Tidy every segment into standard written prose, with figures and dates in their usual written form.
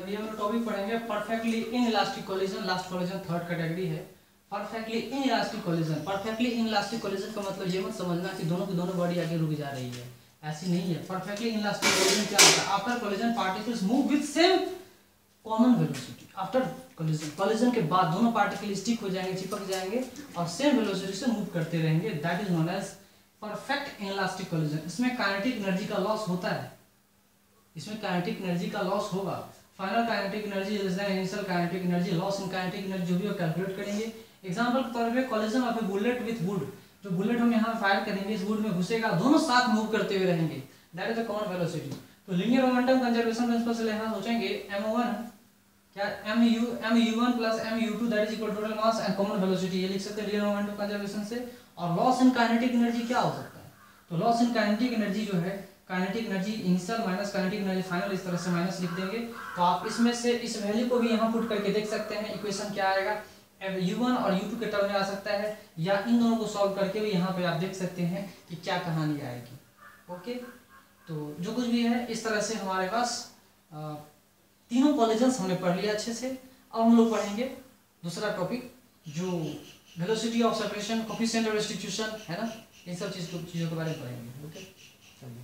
अभी हम लोग टॉपिक पढ़ेंगे perfectly inelastic collision. Last collision third category है। Perfectly inelastic collision. Perfectly inelastic collision का मतलब ये मत समझना कि दोनों की दोनों बॉडी आगे रुक जा रही है, ऐसी नहीं है। परफेक्टली इनइलास्टिक कोलिजन क्या होता है? After collision particles move with same common velocity. After collision के बाद दोनों पार्टिकल स्टिक हो जाएंगे, चिपक जाएंगे और सेम वेलोसिटी से मूव करते रहेंगे। That is known as perfect inelastic collision. इसमें काइनेटिक एनर्जी का लॉस होता है, इसमें काइनेटिक एनर्जी का लॉस होगा। Final kinetic energy less than initial kinetic energy, loss in kinetic energy जो भी वो कैलकुलेट करेंगे। एग्जांपल के तौर पे collision of a bullet with wood, जो बुलेट हम यहाँ फायर करेंगे इस वुड में घुसेगा, दोनों साथ मूव करते हुए रहेंगे। That is the common velocity. तो लीनियर मोमेंटम कंजर्वेशन प्रिंसिपल से यहाँ सोचेंगे m1 क्या mu1 plus mu2 that is equal to total mass and common velocity, ये लिख सकते हैं लीनियर मोमेंटम कंजर्वेशन से। और लॉस इन काइनेटिक एनर्जी क्या हो सकता है? तो लॉस इन काइनेटिक एनर्जी जो है, kinetic energy initial minus kinetic energy final, इस तरह से माइनस लिख देंगे। तो आप इसमें से इस वैल्यू को भी यहाँ पुट करके देख सकते हैं इक्वेशन क्या आएगा। u1 और u2 के टर्म में आ सकता है, या इन दोनों को सॉल्व करके भी यहाँ पे आप देख सकते हैं कि क्या कहानी आएगी। ओके, तो जो कुछ भी है इस तरह से हमारे पास तीनों कोलिजन्स हमने पढ़ लिया अच्छे से। अब हम लोग पढ़ेंगे दूसरा टॉपिक जो velocity of separation, coefficient of restitution है ना, इन सब चीज़ों के बारे में पढ़ेंगे। ओके, चलिए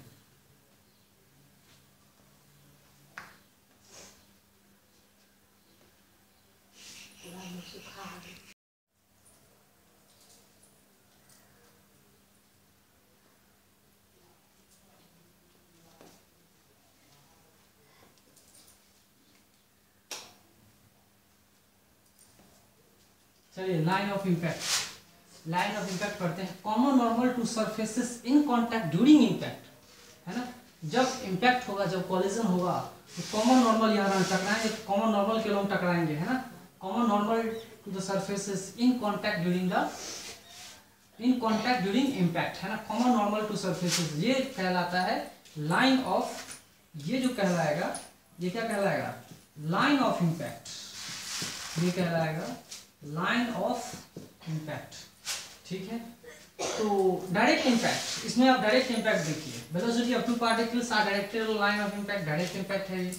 चलिए line of impact. Line of impact पढ़ते हैं। Common normal to surfaces in contact during impact, है ना। जब इम्पैक्ट होगा, जब कॉलिजन होगा तो कॉमन नॉर्मल यहाँ टकराएंगे, कॉमन नॉर्मल के लोग टकराएंगे, है ना। Common normal to the surfaces in contact during impact, है ना। कॉमन नॉर्मल टू सरफेसेस ये कहलाता है लाइन ऑफ, ये जो कहलाएगा, ये क्या कहलाएगा? लाइन ऑफ इम्पैक्ट, ये कहलाएगा लाइन ऑफ इम्पैक्ट। ठीक है, तो डायरेक्ट इम्पैक्ट, इसमें आप डायरेक्ट इम्पैक्ट देखिए, velocity of two particles are directed line of impact, direct impact है ये।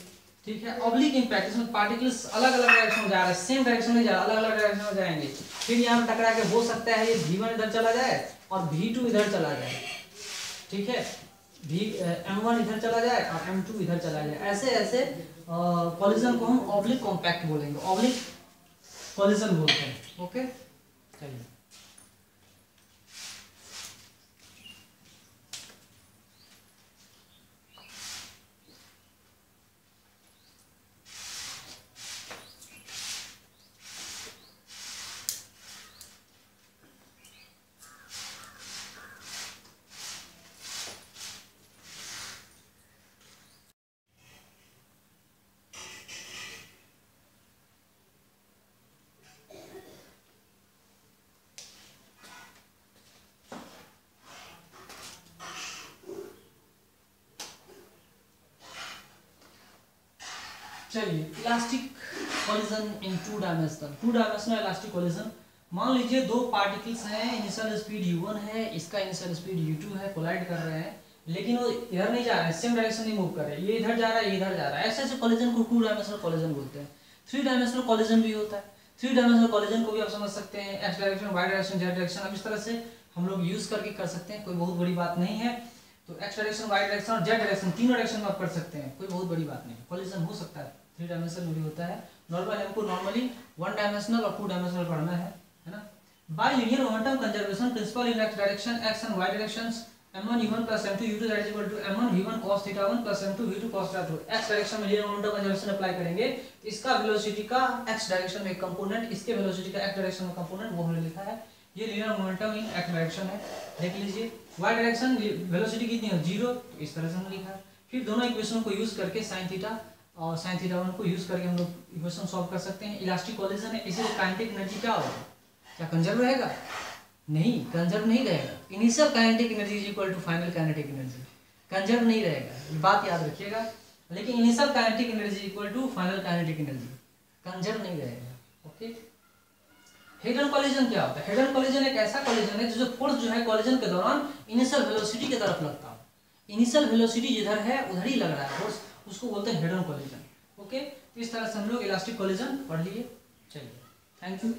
ठीक है, ऑब्लिक इम्पैक्ट, इसमें पार्टिकल्स अलग अलग डायरेक्शन में जा रहे हैं, सेम डायरेक्शन में जा रहा है, अलग अलग डायरेक्शन में जाएंगे। फिर यहाँ पर टकरा के हो सकता है ये v1 इधर चला जाए और v2 इधर चला जाए। ठीक है, m1 इधर चला जाए और m2 इधर चला जाए। ऐसे ऐसे कोलिजन को हम ऑब्लिक कॉम्पैक्ट बोलेंगे, ऑब्लिक कोलिजन बोलते हैं। ओके, चलिए चलिए इलास्टिक कोलिजन इन टू डायमेंशनल इलास्टिक कोलिजन। मान लीजिए दो पार्टिकल्स हैं, इनिशियल स्पीड u1 है, इसका इनिशियल स्पीड u2 है, कोलाइड कर रहे हैं, लेकिन वो इधर नहीं जा रहे हैं, सेम डायरेक्शन नहीं मूव कर रहे हैं, ये इधर जा रहा है, ये इधर जा रहा है। ऐसे ऐसे कोलिजन को टू डायमेंशनल कोलिजन बोलते हैं। थ्री डायमेंशनल कोलिजन भी होता है। थ्री डायमेंशनल कोलिजन को भी आप समझ सकते हैं, x direction, y direction, z direction. अब इस तरह से हम लोग यूज करके कर सकते हैं, कोई बहुत बड़ी बात नहीं है। तो एक्स डायरेक्शन, वाई डायरेक्शन और जेड डायरेक्शन, तीनों डायरेक्शन में आप कर सकते हैं, कोई बहुत बड़ी बात नहीं। कोलिजन हो सकता है, थ्री डायमेंशनल में भी होता है। नॉर्मल हमको नॉर्मली वन डायमेंशनल और टू डायमेंशनल पढ़ना है ना। By linear momentum conservation principle in x direction, x and y directions, m1 u1 plus m2 u2 that is equal to m1 v1 cos theta 1 plus m2 v2 cos theta 2। x direction में linear momentum conservation apply करेंगे, इसका velocity का x direction में एक component, इसके velocity का x direction में component, वो हमने लिखा है। ये लीनियर मोमेंटम इन x डायरेक्शन है, देख लीजिए। y डायरेक्शन वेलोसिटी कितनी है? 0, तो इस तरह से हमने लिखा है। फिर दोनों इक्वेशन को यूज करके sin थीटा और sin थीटा 1 को यूज करके हम लोग इक्वेशन सॉल्व कर सकते हैं। इलास्टिक कोलिजन है, इसलिए काइनेटिक एनर्जी क्या होगा? क्या कंजर्व रहेगा? नहीं, कंजर्व नहीं रहेगा। Initial kinetic energy is equal to final kinetic energy, conserve नहीं रहेगा, ये बात याद रखिएगा। लेकिन initial kinetic energy equal to final kinetic energy, conserve नहीं रहेगा। ओके, हेड ऑन कोलिजन क्या होता है? हेड ऑन कोलिजन एक ऐसा कोलिजन है जो फोर्स जो है कोलिजन के दौरान इनिशियल वेलोसिटी की तरफ लगता है। इनिशियल वेलोसिटी जिधर है उधर ही लग रहा है फोर्स, उसको बोलते हैं हेड ऑन कोलिजन। ओके, इस तरह से हम लोग इलास्टिक कोलिजन पढ़ लिए। चलिए, थैंक यू।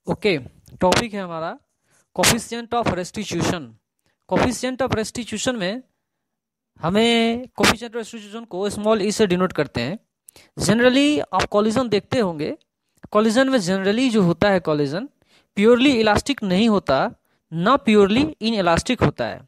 ओके, टॉपिक है हमारा coefficient of restitution. Coefficient of restitution में हमें कोफिशिएंट ऑफ रेस्टिट्यूशन को स्मॉल ई से डिनोट करते हैं। जनरली आप कॉलिजन देखते होंगे, कॉलिजन में जनरली जो होता है कॉलिजन प्योरली इलास्टिक नहीं होता, ना प्योरली इन इलास्टिक होता है।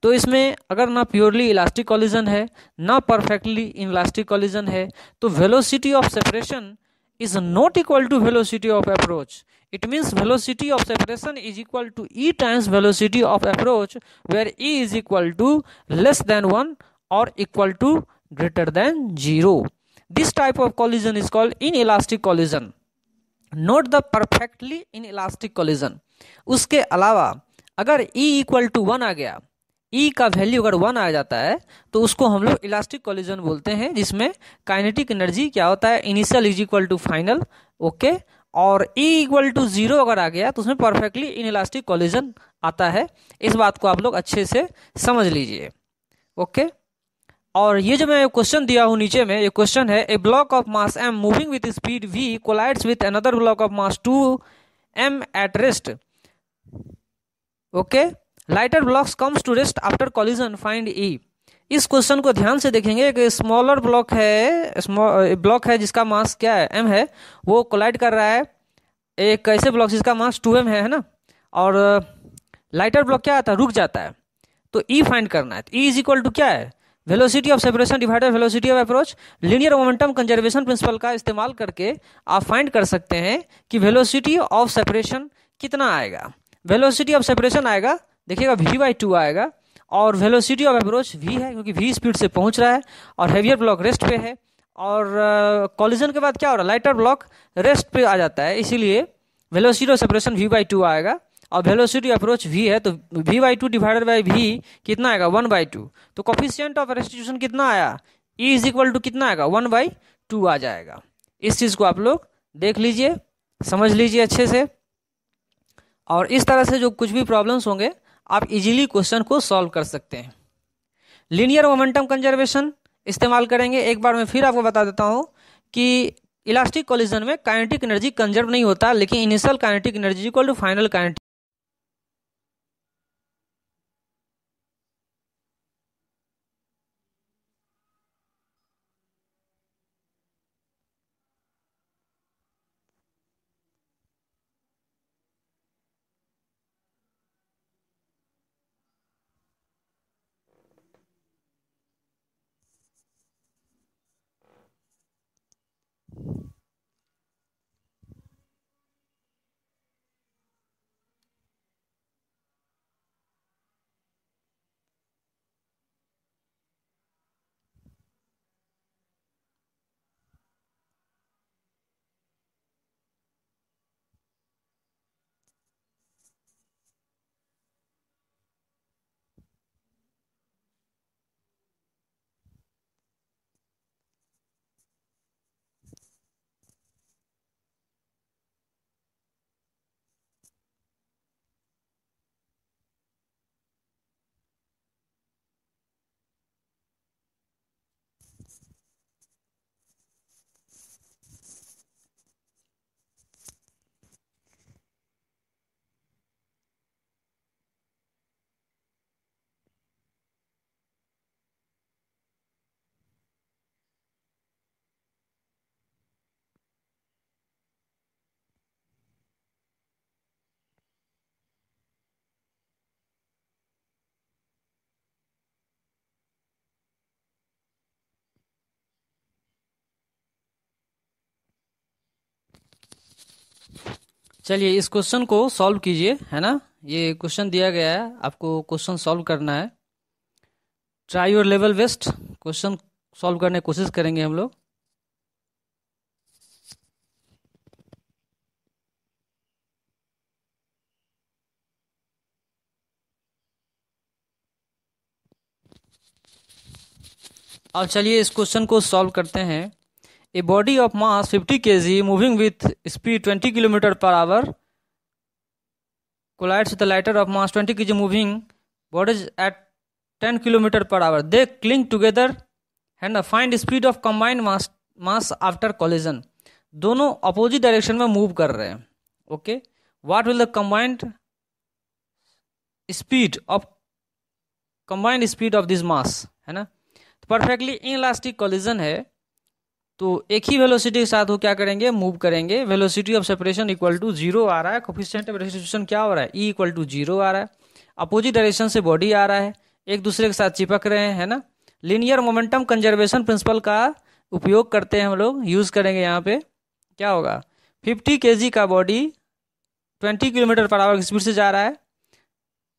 तो इसमें अगर ना प्योरली इलास्टिक कॉलिजन है, ना परफेक्टली इन इलास्टिक कॉलिजन है, तो velocity of separation is not equal to velocity of approach. It means velocity of separation is equal to E times velocity of approach, where E is equal to less than 1 or equal to greater than 0. This type of collision is called inelastic collision, not the perfectly inelastic collision. उसके अलावा अगर E equal to 1 आ गया, E का value अगर 1 आ जाता है तो उसको हम लोग इलास्टिक कोलिजन बोलते हैं, जिसमें काइनेटिक एनर्जी क्या होता है, initial is equal to final. Okay, और E इक्वल टू 0 अगर आ गया तो उसमें परफेक्टली इनइलास्टिक कोलिजन आता है। इस बात को आप लोग अच्छे से समझ लीजिए। ओके, और ये जो मैं क्वेश्चन दिया हूं नीचे में, ये क्वेश्चन है a block of mass m moving with speed v collides with another block of mass 2m at rest. Okay, lighter blocks comes to rest after collision, find E. इस क्वेश्चन को ध्यान से देखेंगे कि स्मॉलर ब्लॉक है जिसका मास क्या है, m है, वो कोलाइड कर रहा है एक ऐसे ब्लॉक जिसका मास 2m है ना, और लाइटर ब्लॉक क्या आता है, रुक जाता है। तो ई फाइंड करना है। तो ई इज इक्वल टू क्या है, velocity of separation divided velocity of approach. Linear momentum conservation principle का इस्तेमाल करके आप फाइंड कर सकते हैं कि वेलोसिटी ऑफ सेपरेशन कितना आएगा। वेलोसिटी ऑफ सेपरेशन आएगा, देखिएगा v/2 आएगा, और वेलोसिटी ऑफ अप्रोच v है क्योंकि v स्पीड से पहुंच रहा है और हेवियर ब्लॉक रेस्ट पे है, और कॉलिजन के बाद क्या हो रहा है, लाइटर ब्लॉक रेस्ट पे आ जाता है, इसीलिए वेलोसिटी ऑफ सेपरेशन v/2 आएगा, और वेलोसिटी अप्रोच v है तो v/2 डिवाइडेड बाई v कितना आएगा, 1/2। तो कोफिशिएंट ऑफ रेस्टिट्यूशन कितना आया, e इज इक्वल टू कितना आएगा, 1/2 आ जाएगा। इस चीज को आप लोग देख लीजिए, समझ लीजिए अच्छे से, और इस तरह से जो कुछ भी प्रॉब्लम्स होंगे आप इजीली क्वेश्चन को सॉल्व कर सकते हैं। लीनियर मोमेंटम कंजर्वेशन इस्तेमाल करेंगे। एक बार मैं फिर आपको बता देता हूं कि इलास्टिक कोलिजन में काइनेटिक एनर्जी कंजर्व नहीं होता, लेकिन initial kinetic energy equal to final kinetic. चलिए इस क्वेश्चन को सॉल्व कीजिए, है ना। ये क्वेश्चन दिया गया है, आपको क्वेश्चन सॉल्व करना है। Try your level best, question solve करने की कोशिश करेंगे हम लोग। अब चलिए इस क्वेश्चन को सॉल्व करते हैं। A body of mass 50 kg moving with speed 20 kilometre per our collides with the lighter of mass 20 kg moving bodies at 10 kilometer per hour. They cling together and find speed of combined mass after collision. दोनों opposite direction में move कर रहे हैं। Okay, what will the combined speed of this mass, है ना। तो perfectly inelastic collision है, तो एक ही वेलोसिटी के साथ वो क्या करेंगे, मूव करेंगे। Velocity of separation equal to 0 आ रहा है, कोफिशिएंट ऑफ रेस्टिट्यूशन क्या हो रहा है, ई इक्वल टू 0 आ रहा है। अपोजिट डायरेक्शन से बॉडी आ रहा है, एक दूसरे के साथ चिपक रहे हैं, है ना। लीनियर मोमेंटम कंजर्वेशन प्रिंसिपल का उपयोग करते हैं हम लोग, यूज करेंगे। यहाँ पे क्या होगा, 50 kg का बॉडी 20 किलोमीटर पर आवर की स्पीड से जा रहा है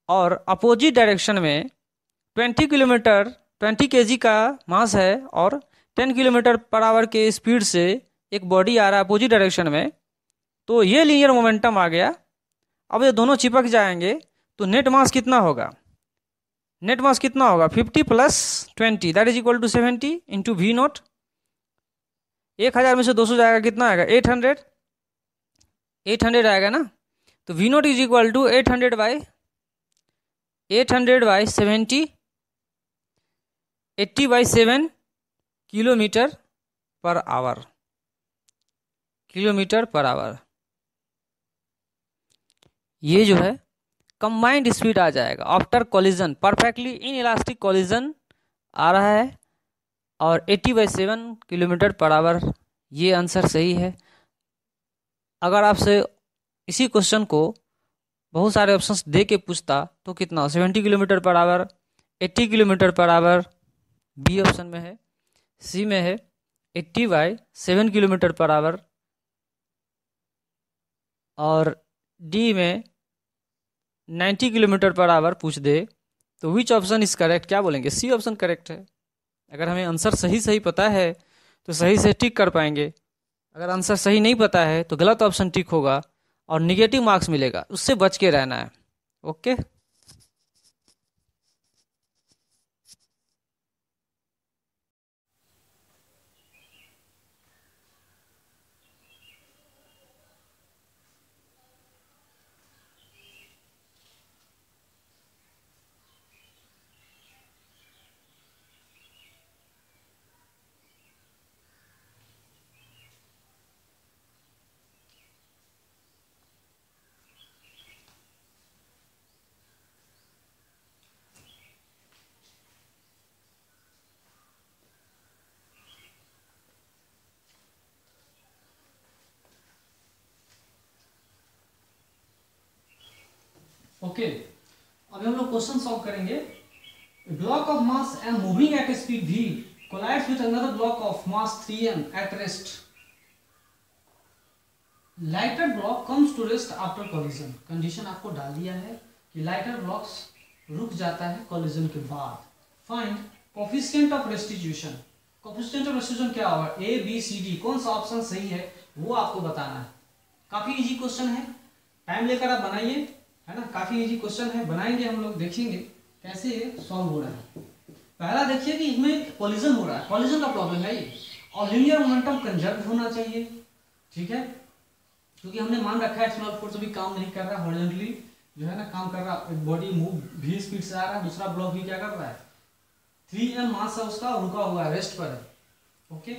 और अपोजिट डायरेक्शन में 20 kg का मास है और 10 किलोमीटर पर आवर के स्पीड से एक बॉडी आ रहा है अपोजिट डायरेक्शन में, तो ये लीनियर मोमेंटम आ गया। अब ये दोनों चिपक जाएंगे तो नेट मास कितना होगा, 50 plus 20 that is equal to 70 into v naught. 1000 में से 200 जाएगा, कितना आएगा, 800 आएगा ना। तो V naught is equal to 800 by 70, 80/7 kilometre per hour. ये जो है कंबाइंड स्पीड आ जाएगा after collision. Perfectly inelastic collision आ रहा है और 80/7 किलोमीटर पर आवर, ये आंसर सही है। अगर आपसे इसी क्वेश्चन को बहुत सारे ऑप्शंस दे के पूछता तो कितना, 70 kilometre per hour, 80 kilometre per hour, b option में है, सी में है 80/7 किलोमीटर पर आवर, और डी में 90 किलोमीटर पर आवर पूछ दे तो विच ऑप्शन इज करेक्ट, क्या बोलेंगे, सी ऑप्शन करेक्ट है। अगर हमें आंसर सही पता है तो सही से टिक कर पाएंगे, अगर आंसर सही नहीं पता है तो गलत ऑप्शन टिक होगा और निगेटिव मार्क्स मिलेगा, उससे बच के रहना है। ओके, ओके, अभी हम लोग क्वेश्चन सॉल्व करेंगे। Block of mass m moving at speed v collides with another block of mass 3m at rest. Lighter block comes to rest after collision. Condition आपको डाल दिया है कि लाइटर ब्लॉक्स रुक जाता है कोलिजन के बाद। Find coefficient of restitution. Coefficient of restitution क्या होगा, ए बी सी डी, कौन सा ऑप्शन सही है वो आपको बताना है। काफी इजी क्वेश्चन है, टाइम लेकर आप बनाइए, है ना। काफी इजी क्वेश्चन है, बनाएंगे हम लोग, देखेंगे कैसे सॉल्व हो रहा है। पहला देखिए कि इसमें कोलिजन हो रहा है, कोलिजन का प्रॉब्लम है ये, और लीनियर मोमेंटम कंजर्व होना चाहिए, ठीक है। क्योंकि हमने मान रखा है एक्सटर्नल फोर्स अभी काम नहीं कर रहा, हॉरिजॉन्टली जो है ना काम कर रहा, बॉडी मूव भी स्पीड से आ रहा है, दूसरा ब्लॉक भी क्या कर रहा है, 3m मास है उसका, रुका हुआ है, रेस्ट पर है। ओके,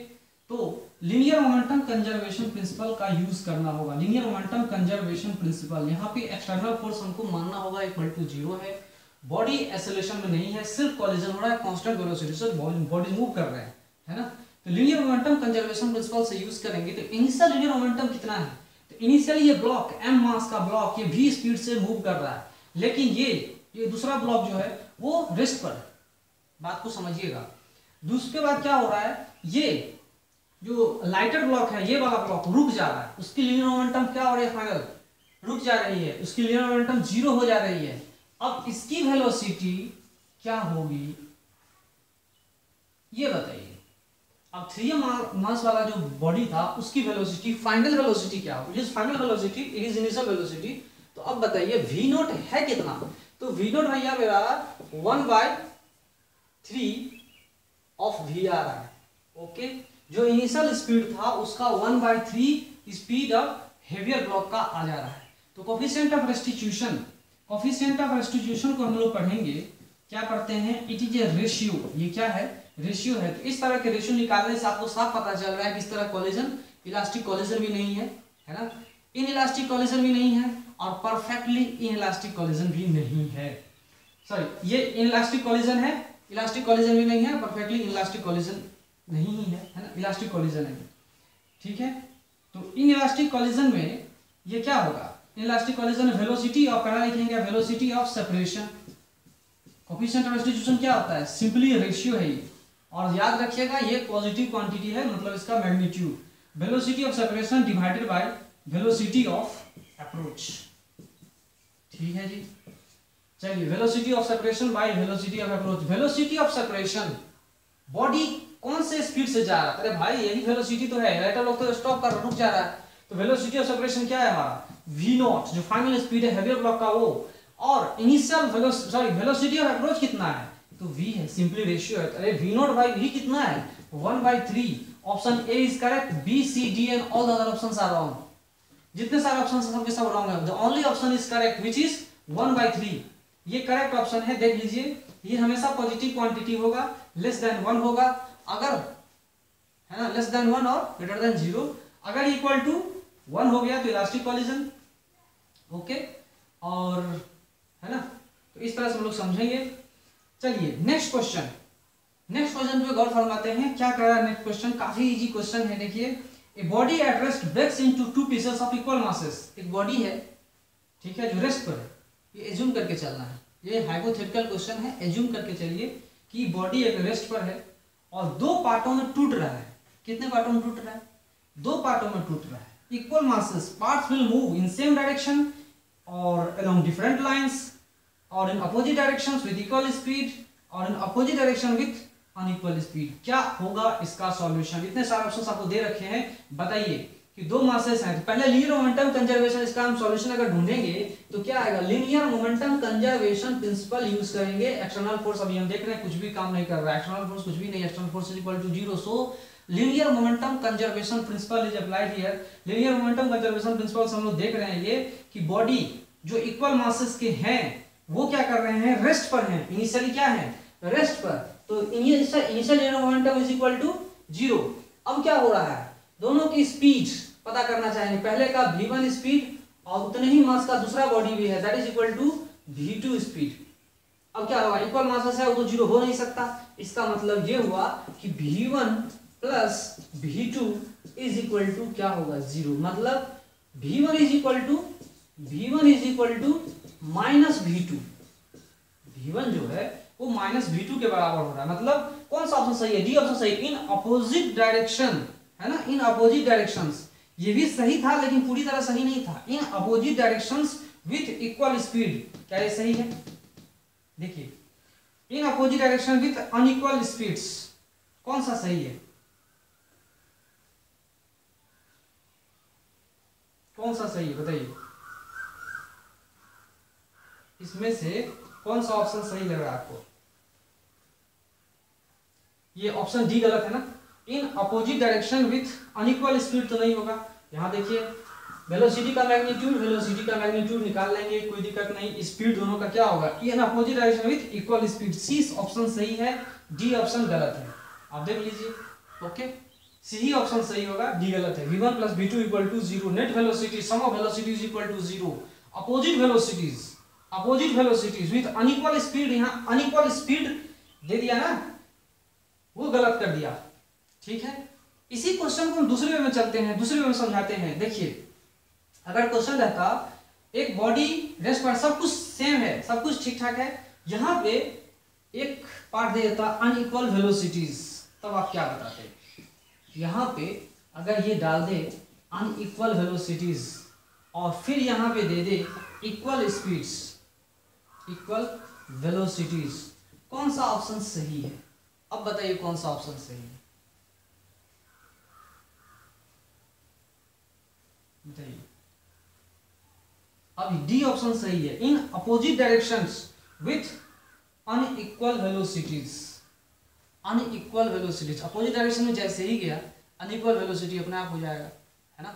तो लीनियर मोमेंटम कंजर्वेशन प्रिंसिपल का यूज करना होगा। लीनियर मोमेंटम कंजर्वेशन प्रिंसिपल, यहाँ पे एक्सटर्नल फोर्स हमको मानना होगा इक्वल टू 0 है, बॉडी एक्सेलरेशन में नहीं है, सिर्फ कोलिजन हो रहा है, कांस्टेंट वेलोसिटी से बॉडी मूव कर रहे हैं, है ना। तो लीनियर मोमेंटम कंजर्वेशन प्रिंसिपल से यूज करेंगे तो इनिशियल लीनियर मोमेंटम कितना है, तो इनिशियली ये ब्लॉक m मास का ब्लॉक ये v स्पीड से मूव कर रहा है, लेकिन ये दूसरा ब्लॉक जो है वो रेस्ट पर है। बात को समझिएगा। दूसरे बाद क्या हो रहा है, ये जो लाइटर ब्लॉक है, ये वाला ब्लॉक रुक जा रहा है, उसकी लीनियर मोमेंटम क्या हो रही है, फाइनल रुक जा रही है, उसकी लीनियर मोमेंटम 0 हो जा रही है। अब इसकी वेलोसिटी क्या होगी ये बताइए। अब 3m मास वाला जो बॉडी था उसकी वेलोसिटी, फाइनल वेलोसिटी क्या होगी, it is final velocity, it is initial velocity. तो अब बताइए v नॉट है कितना, तो v नॉट भैया मेरा 1/3 ऑफ वी आ रहा है। ओके, जो इनिशियल स्पीड था उसका 1/3 स्पीड ऑफ हेवियर ब्लॉक का आ जा रहा है। तो coefficient of restitution, coefficient of restitution को हम लोग पढ़ेंगे, क्या पढ़ते हैं, इट इज ए रेशियो। ये क्या है, रेशियो है। तो इस तरह के रेशियो निकालने से आपको साफ पता चल रहा है कि इस तरह कॉलिजन इलास्टिक कॉलिजन भी नहीं है ना, इन इलास्टिक कॉलिजन भी नहीं है और परफेक्टली इन इलास्टिक कॉलिजन भी नहीं है। सॉरी, ये इन इलास्टिक कॉलिजन है, इलास्टिक कॉलिजन भी नहीं है, परफेक्टली इन इलास्टिक कॉलिजन नहीं है ना, इलास्टिक कॉलिजन है। ठीक है, तो इन इलास्टिक कॉलिजन में ये क्या होगा, इन इलास्टिक कॉलिजन में वेलोसिटी ऑफ, पहला लिखेंगे velocity of separation. Coefficient of restitution क्या होता है, सिंपली रेशियो है ये, और याद रखिएगा ये पॉजिटिव क्वांटिटी है, मतलब इसका magnitude. Velocity of separation divided by velocity of approach. ठीक है जी, चलिए, velocity of separation by velocity of approach. Velocity of separation, body कौन से स्पीड से जा रहा है, अरे भाई यही वेलोसिटी तो है, राइटर लोग तो स्टॉप कर रुक जा रहा है। तो वेलोसिटी ऑफ सेपरेशन क्या है हमारा, v0, जो फाइनल स्पीड है हेवियर ब्लॉक का वो, और इनिशियल वेलोसिटी ऑफ अप्रोच कितना है, तो v है, सिंपली रेशियो है। अरे v0 बाई v कितना है, 1/3। Option a is correct, b c d and all the other options are wrong. जितने सारे ऑप्शन हैं सबके सब रॉन्ग है। The only option is correct which is 1/3। ये करेक्ट ऑप्शन है, देख लीजिए, ये हमेशा पॉजिटिव क्वांटिटी होगा, लेस देन 1 होगा, अगर है ना लेस देन 1 और ग्रेटर देन 0, अगर इक्वल टू 1 हो गया तो इलास्टिक कॉलिजन। ओके, और है ना, तो इस तरह से हम लोग समझेंगे। चलिए नेक्स्ट क्वेश्चन, नेक्स्ट क्वेश्चन पे गौर फरमाते हैं, क्या कर रहा है नेक्स्ट क्वेश्चन, काफी इजी क्वेश्चन है। देखिए, a body at rest breaks into 2 pieces of equal masses. एक बॉडी है, ठीक है, जो रेस्ट पर है, ये एज्यूम करके चलना है, ये हाइपोथेटिकल क्वेश्चन है, एज्यूम करके चलिए कि बॉडी एक रेस्ट पर है और 2 पार्टों में टूट रहा है। कितने पार्टों में टूट रहा है, 2 पार्टों में टूट रहा है। Equal masses, parts will move in same direction और अलोंग डिफरेंट लाइंस और in opposite directions with equal speed और in opposite direction with unequal speed. क्या होगा इसका सॉल्यूशन, इतने सारे ऑप्शंस आपको दे रखे हैं, बताइए कि 2 मासेस हैं, तो पहले लीनियर मोमेंटम कंजर्वेशन, इसका हम सॉल्यूशन अगर ढूंढेंगे तो क्या आएगा, linear momentum conservation principal use करेंगे। एक्सटर्नल फोर्स अभी हम देख रहे हैं कुछ भी काम नहीं कर रहा है, एक्सटर्नल फोर्स कुछ भी नहीं, external force is equal to 0, so linear momentum conservation principle is applied here. Linear momentum conservation principle हम लोग देख रहे हैं ये कि बॉडी जो इक्वल मासेस के हैं वो क्या कर रहे हैं, रेस्ट पर हैं, इनिशियली क्या है, रेस्ट पर, तो initial linear momentum is equal to 0। अब क्या हो रहा है, दोनों की स्पीड पता करना चाहेंगे, पहले का v1 स्पीड और उतने ही मास का दूसरा बॉडी भी है, that is equal to v2 speed. अब क्या होगा, इक्वल मासेस है वो तो 0 हो नहीं सकता, इसका मतलब ये हुआ कि v1 plus v2 is equal to क्या होगा, 0। मतलब v1 is equal to minus v2। v1 जो है वो माइनस v2 के बराबर हो रहा है। मतलब कौन सा ऑप्शन सही है, डी ऑप्शन सही, इन अपोजिट डायरेक्शन, है ना, इन अपोजिट डायरेक्शंस। ये भी सही था लेकिन पूरी तरह सही नहीं था, इन opposite directions with equal speed. क्या ये सही है, देखिए, इन opposite direction with unequal speeds, कौन सा सही है, कौन सा सही है बताइए, इसमें से कौन सा ऑप्शन सही लग रहा है आपको। ये ऑप्शन डी गलत है ना, इन opposite direction with unequal speed तो नहीं होगा। यहां देखिए, वेलोसिटी का मैग्नीट्यूड निकाल लेंगे, कोई दिक्कत नहीं, स्पीड दोनों का क्या होगा, in opposite direction with equal speed. C option सही है, डी ऑप्शन गलत है, आप देख लीजिए। ओके, सी ऑप्शन सही होगा, डी गलत है। v1 plus v2 equal to 0, net velocity sum of velocities equal to 0, opposite velocities with unequal speed, यहां अनइक्वल स्पीड दे दिया ना, वो गलत कर दिया। ठीक है, इसी क्वेश्चन को हम दूसरे वे में चलते हैं, दूसरे वे में समझाते हैं। देखिए, अगर क्वेश्चन रहता एक बॉडी रेस्ट पर, सब कुछ सेम है, सब कुछ ठीक ठाक है, यहां पे एक पार्ट दे देता अनइक्वल वेलोसिटीज, तब आप क्या बताते, यहां पे अगर ये डाल दे अनइक्वल वेलोसिटीज और फिर यहां पे दे दे इक्वल स्पीड्स, इक्वल वेलोसिटीज, कौन सा ऑप्शन सही है, अब बताइए कौन सा ऑप्शन सही है, बताइए। अब डी ऑप्शन सही है, इन opposite directions with unequal velocities. Unequal velocities, opposite direction में जैसे ही गया अनइक्वल वेलोसिटी अपने आप हो जाएगा, है ना,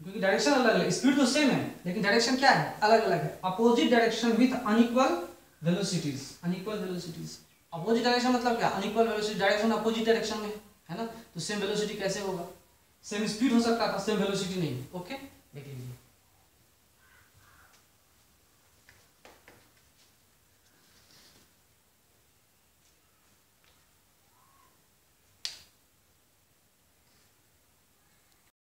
क्योंकि डायरेक्शन अलग अलग, स्पीड तो सेम है लेकिन डायरेक्शन क्या है, अलग अलग है। Opposite direction with unequal velocities, unequal velocities, opposite direction मतलब क्या, unequal velocity, direction opposite direction में है ना, तो सेम वेलोसिटी कैसे होगा, सेम स्पीड हो सकता था, सेम वेलोसिटी नहीं। ओके।